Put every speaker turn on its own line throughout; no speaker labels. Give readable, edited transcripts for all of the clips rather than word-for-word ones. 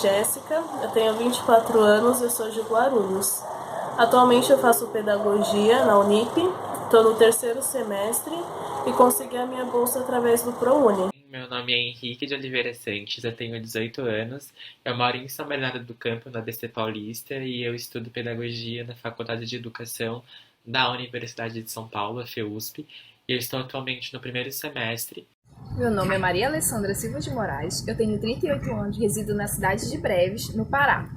Jéssica, eu tenho 24 anos, eu sou de Guarulhos. Atualmente eu faço pedagogia na Unip, estou no terceiro semestre e consegui a minha bolsa através do ProUni.
Meu nome é Henrique de Oliveira Santos, eu tenho 18 anos, eu moro em São Bernardo do Campo, na DC Paulista, e eu estudo pedagogia na Faculdade de Educação da Universidade de São Paulo, a FEUSP, e eu estou atualmente no primeiro semestre.
Meu nome é Maria Alessandra Silva de Moraes, eu tenho 38 anos, resido na cidade de Breves, no Pará.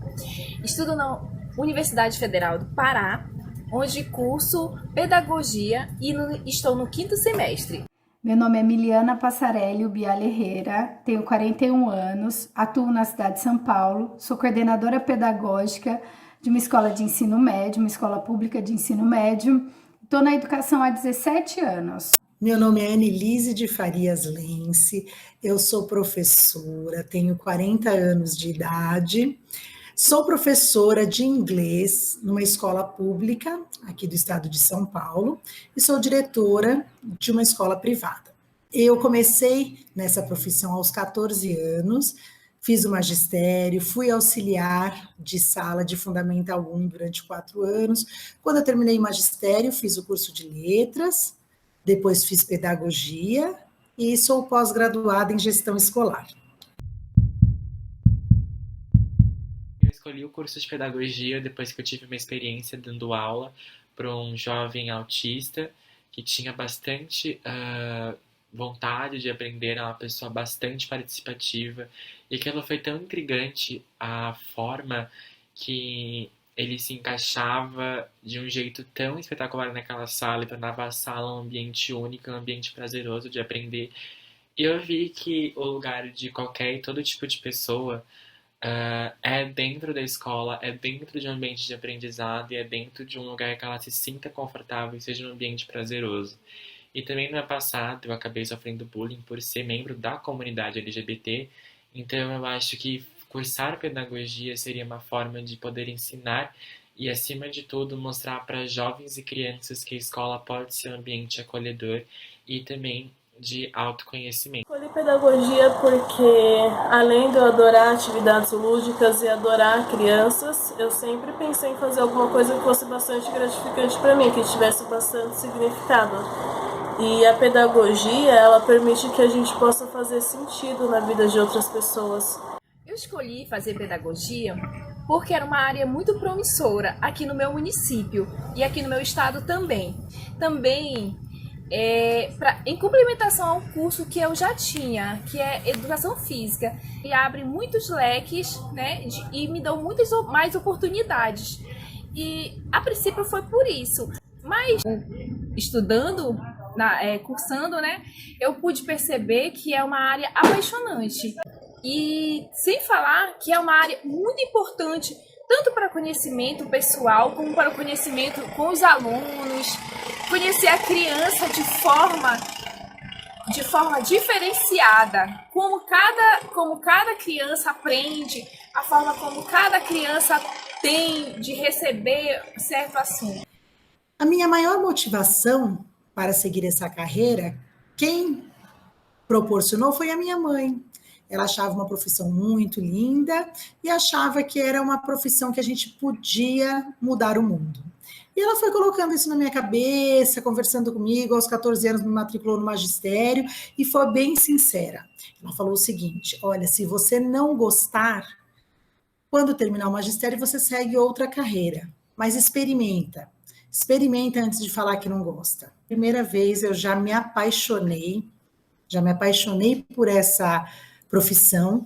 Estudo na Universidade Federal do Pará, onde curso pedagogia e estou no quinto semestre.
Meu nome é Miliana Passarelli Bial Herrera, tenho 41 anos, atuo na cidade de São Paulo, sou coordenadora pedagógica de uma escola de ensino médio, uma escola pública de ensino médio. Estou na educação há 17 anos.
Meu nome é Annelise de Farias Lence, eu sou professora, tenho 40 anos de idade, sou professora de inglês numa escola pública aqui do estado de São Paulo e sou diretora de uma escola privada. Eu comecei nessa profissão aos 14 anos, fiz o magistério, fui auxiliar de sala de Fundamental 1 durante 4 anos. Quando eu terminei o magistério, fiz o curso de letras, depois fiz pedagogia e sou pós-graduada em gestão escolar.
Eu escolhi o curso de pedagogia depois que eu tive uma experiência dando aula para um jovem autista que tinha bastante vontade de aprender, era uma pessoa bastante participativa, e aquilo foi tão intrigante, a forma que ele se encaixava de um jeito tão espetacular naquela sala e tornava a sala um ambiente único, um ambiente prazeroso de aprender. E eu vi que o lugar de qualquer e todo tipo de pessoa é dentro da escola, é dentro de um ambiente de aprendizado e é dentro de um lugar que ela se sinta confortável e seja um ambiente prazeroso. E também no ano passado eu acabei sofrendo bullying por ser membro da comunidade LGBT, então eu acho que cursar pedagogia seria uma forma de poder ensinar e, acima de tudo, mostrar para jovens e crianças que a escola pode ser um ambiente acolhedor e também de autoconhecimento.
Escolhi pedagogia porque, além de eu adorar atividades lúdicas e adorar crianças, eu sempre pensei em fazer alguma coisa que fosse bastante gratificante para mim, que tivesse bastante significado. E a pedagogia, ela permite que a gente possa fazer sentido na vida de outras pessoas.
Eu escolhi fazer pedagogia porque era uma área muito promissora aqui no meu município e aqui no meu estado também. Em complementação ao curso que eu já tinha, que é Educação Física, e abre muitos leques, né, e me dão muitas mais oportunidades. E a princípio foi por isso, mas estudando, cursando, né, eu pude perceber que é uma área apaixonante. E sem falar que é uma área muito importante, tanto para conhecimento pessoal, como para o conhecimento com os alunos, conhecer a criança de forma diferenciada, como cada criança aprende, a forma como cada criança tem de receber certo assunto.
A minha maior motivação para seguir essa carreira, quem proporcionou foi a minha mãe. Ela achava uma profissão muito linda e achava que era uma profissão que a gente podia mudar o mundo. E ela foi colocando isso na minha cabeça, conversando comigo, aos 14 anos me matriculou no magistério e foi bem sincera. Ela falou o seguinte: olha, se você não gostar, quando terminar o magistério você segue outra carreira, mas experimenta antes de falar que não gosta. Primeira vez eu já me apaixonei por essa profissão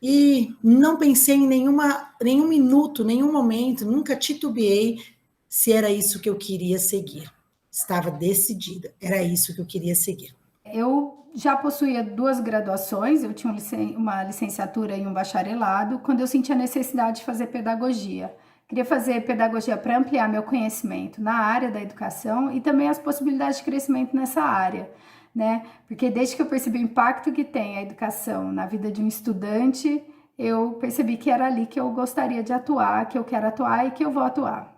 e não pensei em nenhum minuto, nenhum momento, nunca titubeei se era isso que eu queria seguir. Estava decidida, era isso que eu queria seguir.
Eu já possuía 2 graduações, eu tinha uma licenciatura e um bacharelado, quando eu senti a necessidade de fazer pedagogia. Queria fazer pedagogia para ampliar meu conhecimento na área da educação e também as possibilidades de crescimento nessa área, né? Porque desde que eu percebi o impacto que tem a educação na vida de um estudante, eu percebi que era ali que eu gostaria de atuar, que eu quero atuar e que eu vou atuar.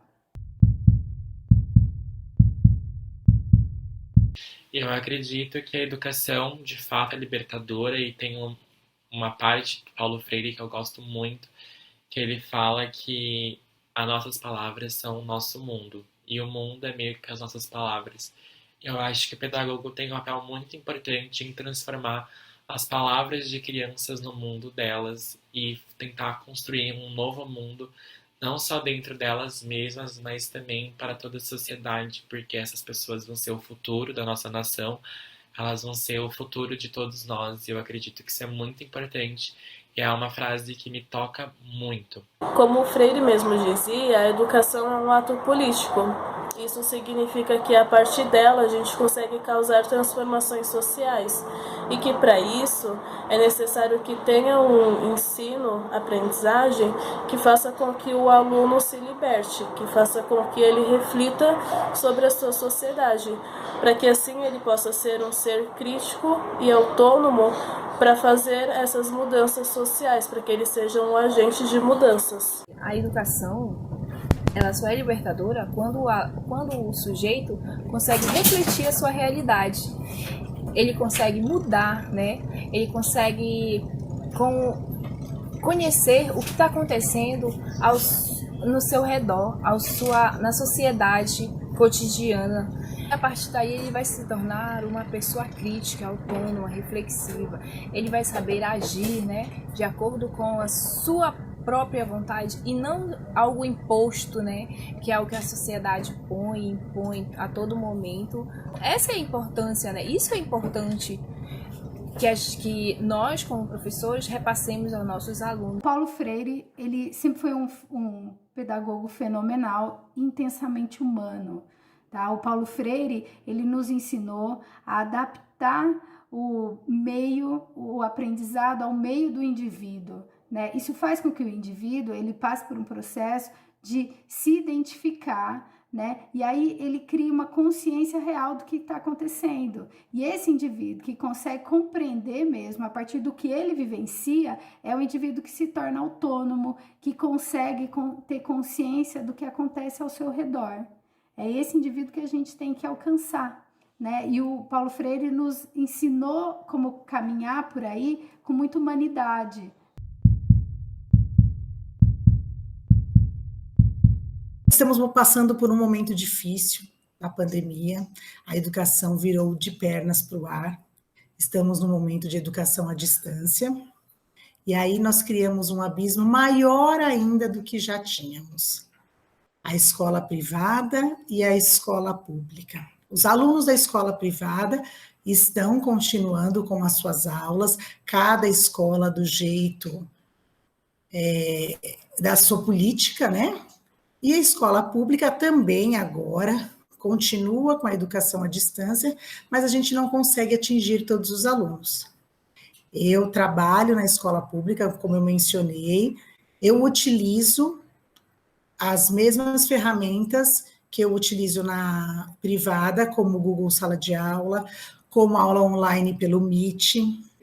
Eu acredito que a educação, de fato, é libertadora e tem uma parte do Paulo Freire que eu gosto muito, que ele fala que as nossas palavras são o nosso mundo, e o mundo é meio que as nossas palavras. Eu acho que o pedagogo tem um papel muito importante em transformar as palavras de crianças no mundo delas e tentar construir um novo mundo, não só dentro delas mesmas, mas também para toda a sociedade, porque essas pessoas vão ser o futuro da nossa nação, elas vão ser o futuro de todos nós, e eu acredito que isso é muito importante, e é uma frase que me toca muito.
Como o Freire mesmo dizia, a educação é um ato político. Isso significa que a partir dela a gente consegue causar transformações sociais e que para isso é necessário que tenha um ensino, aprendizagem que faça com que o aluno se liberte, que faça com que ele reflita sobre a sua sociedade, para que assim ele possa ser um ser crítico e autônomo para fazer essas mudanças sociais, para que ele seja um agente de mudanças.
A educação, ela só é libertadora quando o sujeito consegue refletir a sua realidade. Ele consegue mudar, né? Ele consegue conhecer o que está acontecendo no seu redor, na sociedade cotidiana. A partir daí ele vai se tornar uma pessoa crítica, autônoma, reflexiva. Ele vai saber agir, né, de acordo com a sua própria vontade e não algo imposto, né, que é o que a sociedade impõe a todo momento. Essa é a importância, né? Isso é importante que nós, como professores, repassemos aos nossos alunos.
Paulo Freire, ele sempre foi um pedagogo fenomenal, intensamente humano. Tá? O Paulo Freire, ele nos ensinou a adaptar o aprendizado ao meio do indivíduo, né? Isso faz com que o indivíduo ele passe por um processo de se identificar, né? E aí ele cria uma consciência real do que está acontecendo. E esse indivíduo que consegue compreender mesmo a partir do que ele vivencia é o indivíduo que se torna autônomo, que consegue ter consciência do que acontece ao seu redor. É esse indivíduo que a gente tem que alcançar, né? E o Paulo Freire nos ensinou como caminhar por aí com muita humanidade.
Estamos passando por um momento difícil, a pandemia, a educação virou de pernas para o ar, estamos no momento de educação à distância, e aí nós criamos um abismo maior ainda do que já tínhamos. A escola privada e a escola pública. Os alunos da escola privada estão continuando com as suas aulas, cada escola do jeito da sua política, né? E a escola pública também agora continua com a educação à distância, mas a gente não consegue atingir todos os alunos. Eu trabalho na escola pública, como eu mencionei, eu utilizo as mesmas ferramentas que eu utilizo na privada, como o Google Sala de Aula, como aula online pelo Meet,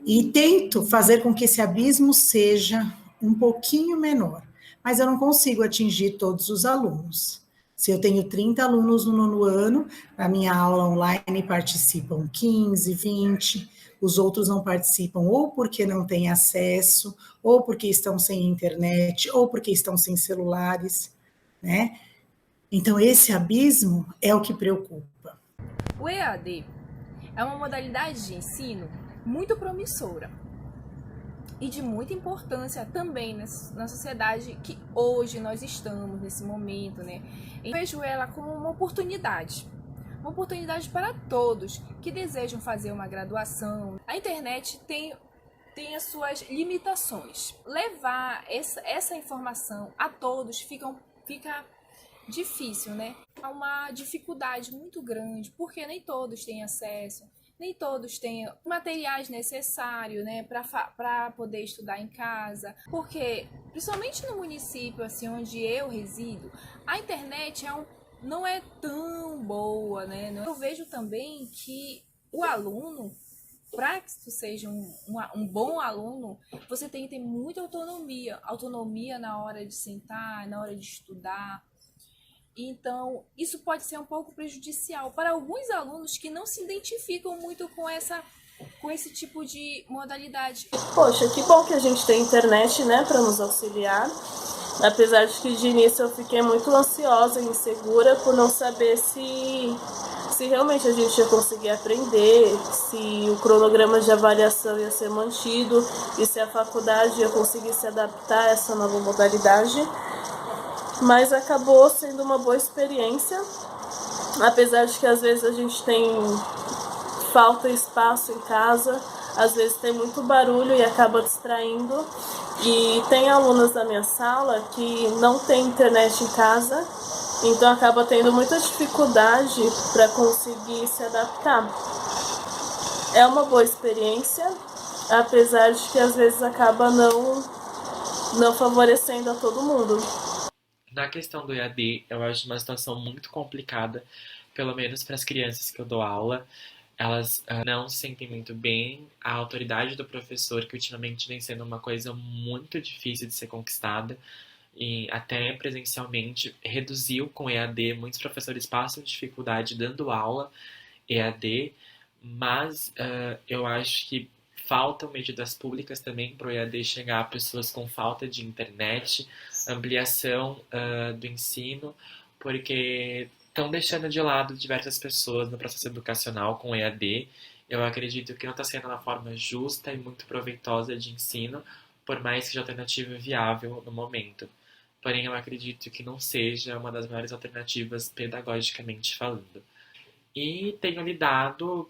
e tento fazer com que esse abismo seja um pouquinho menor, mas eu não consigo atingir todos os alunos. Se eu tenho 30 alunos no 9º ano, na minha aula online participam 15, 20, os outros não participam ou porque não têm acesso, ou porque estão sem internet, ou porque estão sem celulares, né? Então, esse abismo é o que preocupa.
O EAD é uma modalidade de ensino muito promissora e de muita importância também na sociedade que hoje nós estamos, nesse momento, né? Eu vejo ela como uma oportunidade para todos que desejam fazer uma graduação. A internet tem as suas limitações. Levar essa informação a todos fica difícil, né? Há uma dificuldade muito grande, porque nem todos têm acesso, nem todos têm materiais necessários, né, para poder estudar em casa, porque, principalmente no município assim, onde eu resido, a internet não é tão boa, né? Eu vejo também que o aluno, para que tu seja um bom aluno, você tem que ter muita autonomia na hora de sentar, na hora de estudar. Então, isso pode ser um pouco prejudicial para alguns alunos que não se identificam muito com essa com esse tipo de modalidade.
Poxa, que bom que a gente tem internet, né, para nos auxiliar. Apesar de que de início eu fiquei muito ansiosa e insegura por não saber se realmente a gente ia conseguir aprender, se o cronograma de avaliação ia ser mantido e se a faculdade ia conseguir se adaptar a essa nova modalidade. Mas acabou sendo uma boa experiência, apesar de que às vezes a gente falta espaço em casa, às vezes tem muito barulho e acaba distraindo. E tem alunas da minha sala que não tem internet em casa, então acaba tendo muita dificuldade para conseguir se adaptar. É uma boa experiência, apesar de que às vezes acaba não favorecendo a todo mundo.
Na questão do EAD, eu acho uma situação muito complicada, pelo menos para as crianças que eu dou aula. Elas não se sentem muito bem. A autoridade do professor, que ultimamente vem sendo uma coisa muito difícil de ser conquistada, e até presencialmente, reduziu com EAD. Muitos professores passam dificuldade dando aula EAD, mas eu acho que faltam medidas públicas também para o EAD chegar a pessoas com falta de internet, ampliação do ensino, porque estão deixando de lado diversas pessoas no processo educacional com EAD. Eu acredito que não está sendo uma forma justa e muito proveitosa de ensino, por mais que seja alternativa viável no momento. Porém, eu acredito que não seja uma das maiores alternativas pedagogicamente falando. E tenho lidado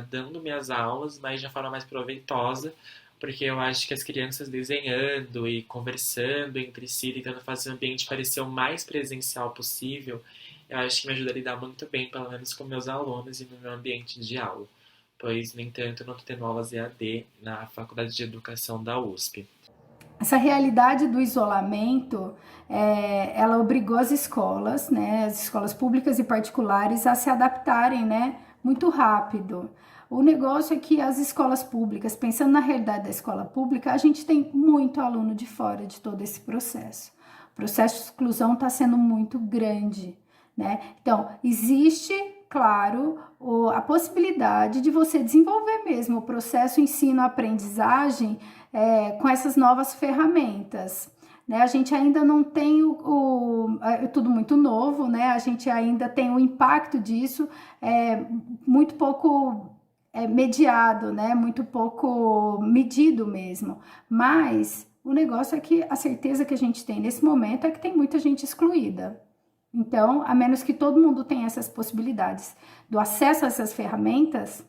dando minhas aulas, mas de uma forma mais proveitosa, porque eu acho que as crianças desenhando e conversando entre si, tentando fazer o ambiente parecer o mais presencial possível, eu acho que me ajuda a lidar muito bem, pelo menos com meus alunos e no meu ambiente de aula. Pois, no entanto, eu não estou tendo aulas EAD na Faculdade de Educação da USP.
Essa realidade do isolamento, ela obrigou as escolas, né, as escolas públicas e particulares a se adaptarem, né, muito rápido. O negócio é que as escolas públicas, pensando na realidade da escola pública, a gente tem muito aluno de fora de todo esse processo. O processo de exclusão está sendo muito grande, né? Então, existe, claro, a possibilidade de você desenvolver mesmo o processo ensino-aprendizagem com essas novas ferramentas. Né? A gente ainda não tem é tudo muito novo, né? A gente ainda tem o impacto disso muito pouco mediado, né? Muito pouco medido mesmo. Mas o negócio é que a certeza que a gente tem nesse momento é que tem muita gente excluída. Então, a menos que todo mundo tenha essas possibilidades do acesso a essas ferramentas,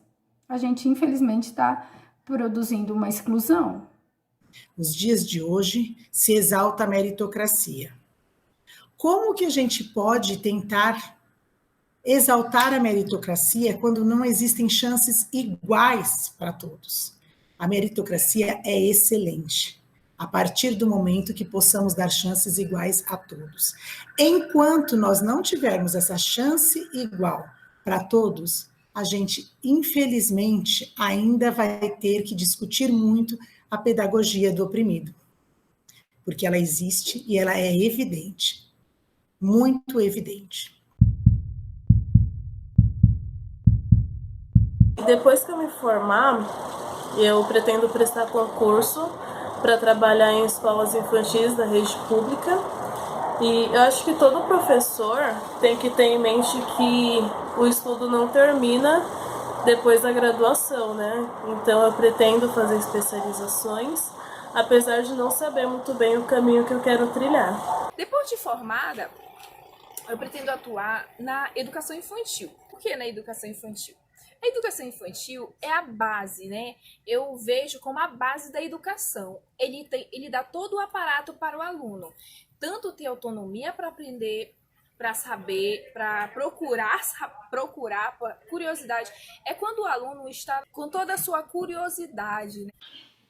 a gente infelizmente está produzindo uma exclusão.
Nos dias de hoje, se exalta a meritocracia. Como que a gente pode tentar exaltar a meritocracia quando não existem chances iguais para todos? A meritocracia é excelente, a partir do momento que possamos dar chances iguais a todos. Enquanto nós não tivermos essa chance igual para todos, a gente, infelizmente, ainda vai ter que discutir muito a pedagogia do oprimido, porque ela existe e ela é evidente, muito evidente.
Depois que eu me formar, eu pretendo prestar concurso para trabalhar em escolas infantis da rede pública. E eu acho que todo professor tem que ter em mente que o estudo não termina depois da graduação, né? Então eu pretendo fazer especializações, apesar de não saber muito bem o caminho que eu quero trilhar.
Depois de formada, eu pretendo atuar na educação infantil. Por que na educação infantil? A educação infantil é a base, né? Eu vejo como a base da educação. Ele dá todo o aparato para o aluno. Tanto ter autonomia para aprender, para saber, para procurar, curiosidade. É quando o aluno está com toda a sua curiosidade, né?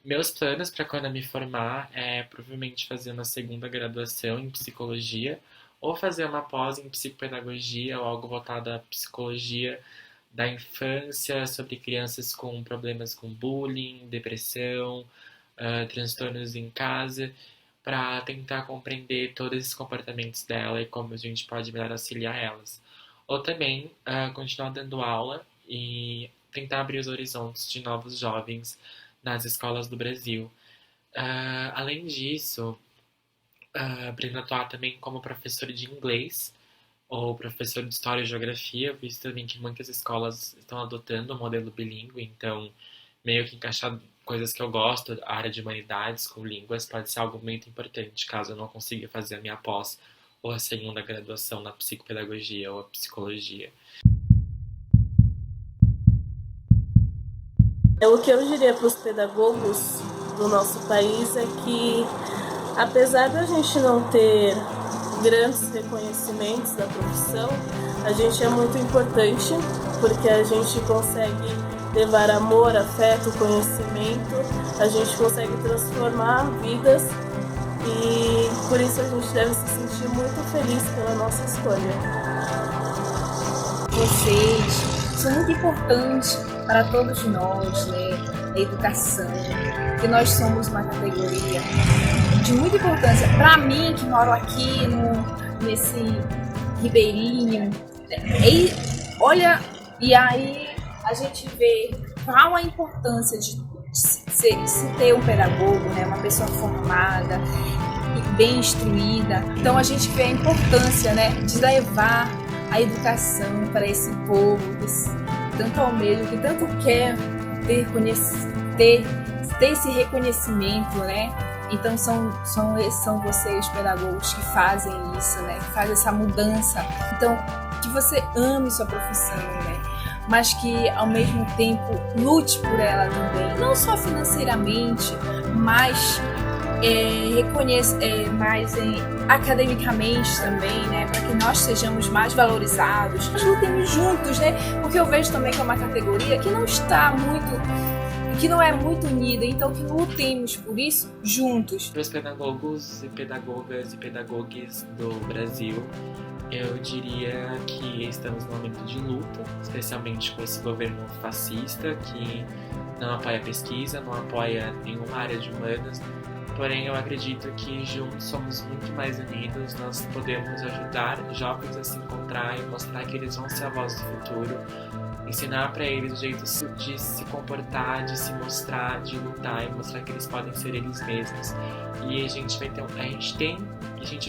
Meus planos para quando eu me formar é provavelmente fazer uma segunda graduação em psicologia ou fazer uma pós em psicopedagogia ou algo voltado à psicologia da infância, sobre crianças com problemas com bullying, depressão, transtornos em casa, para tentar compreender todos esses comportamentos dela e como a gente pode melhor auxiliar elas. Ou também continuar dando aula e tentar abrir os horizontes de novos jovens nas escolas do Brasil. Além disso, pretendo atuar também como professor de inglês ou professor de história e geografia, visto também que muitas escolas estão adotando o modelo bilíngue, então meio que encaixar coisas que eu gosto, a área de humanidades com línguas, pode ser algo muito importante, caso eu não consiga fazer a minha pós ou a segunda graduação na psicopedagogia ou a psicologia.
O que eu diria para os pedagogos do nosso país é que, apesar da gente não ter grandes reconhecimentos da profissão, a gente é muito importante, porque a gente consegue levar amor, afeto, conhecimento, a gente consegue transformar vidas e por isso a gente deve se sentir muito feliz pela nossa escolha.
Vocês são muito importantes para todos nós, né? A educação, que nós somos uma categoria de muita importância. Para mim, que moro aqui nesse ribeirinho, olha, e aí a gente vê qual a importância de se ter um pedagogo, né? Uma pessoa formada e bem instruída. Então a gente vê a importância, né, de levar a educação para esse povo que tanto almeja, que tanto quer ter esse reconhecimento, né? Então são vocês, pedagogos, que fazem isso, né? Que fazem essa mudança. Então, que você ame sua profissão, né? Mas que ao mesmo tempo lute por ela também, não só financeiramente, mas mais academicamente também, né, para que nós sejamos mais valorizados. Nós lutemos juntos, né, porque eu vejo também que é uma categoria que não é muito unida, então que lutemos por isso juntos.
Para os pedagogos e pedagogas e pedagogues do Brasil, eu diria que estamos num momento de luta, especialmente com esse governo fascista que não apoia a pesquisa, não apoia nenhuma área de humanas. Porém, eu acredito que juntos somos muito mais unidos, nós podemos ajudar jovens a se encontrar e mostrar que eles vão ser a voz do futuro, ensinar para eles o jeito de se comportar, de se mostrar, de lutar e mostrar que eles podem ser eles mesmos. E a gente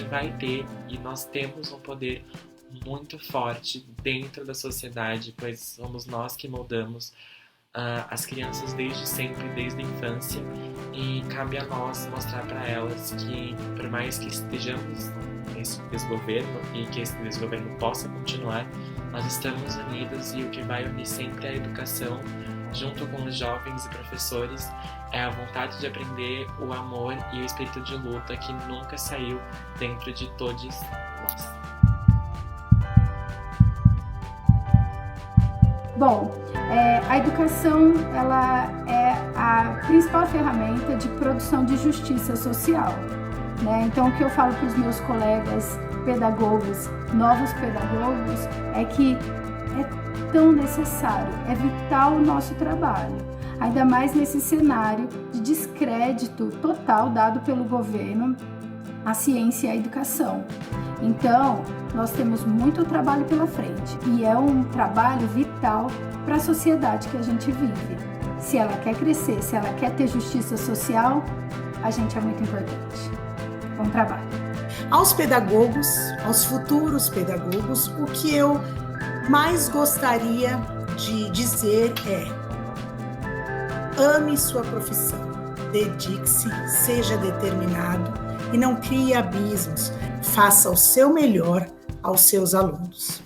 vai ter e nós temos um poder muito forte dentro da sociedade, pois somos nós que moldamos as crianças desde sempre, desde a infância, e cabe a nós mostrar para elas que, por mais que estejamos nesse desgoverno e que esse desgoverno possa continuar, nós estamos unidos e o que vai unir sempre é a educação, junto com os jovens e professores, é a vontade de aprender, o amor e o espírito de luta que nunca saiu dentro de todos nós.
Bom, a educação ela é a principal ferramenta de produção de justiça social, né? Então, o que eu falo para os meus colegas pedagogos, novos pedagogos, é que é tão necessário, é vital o nosso trabalho, ainda mais nesse cenário de descrédito total dado pelo governo à ciência e à educação. Então, nós temos muito trabalho pela frente e é um trabalho vital para a sociedade que a gente vive. Se ela quer crescer, se ela quer ter justiça social, a gente é muito importante. Bom trabalho.
Aos pedagogos, aos futuros pedagogos, o que eu mais gostaria de dizer é: ame sua profissão, dedique-se, seja determinado e não crie abismos. Faça o seu melhor aos seus alunos.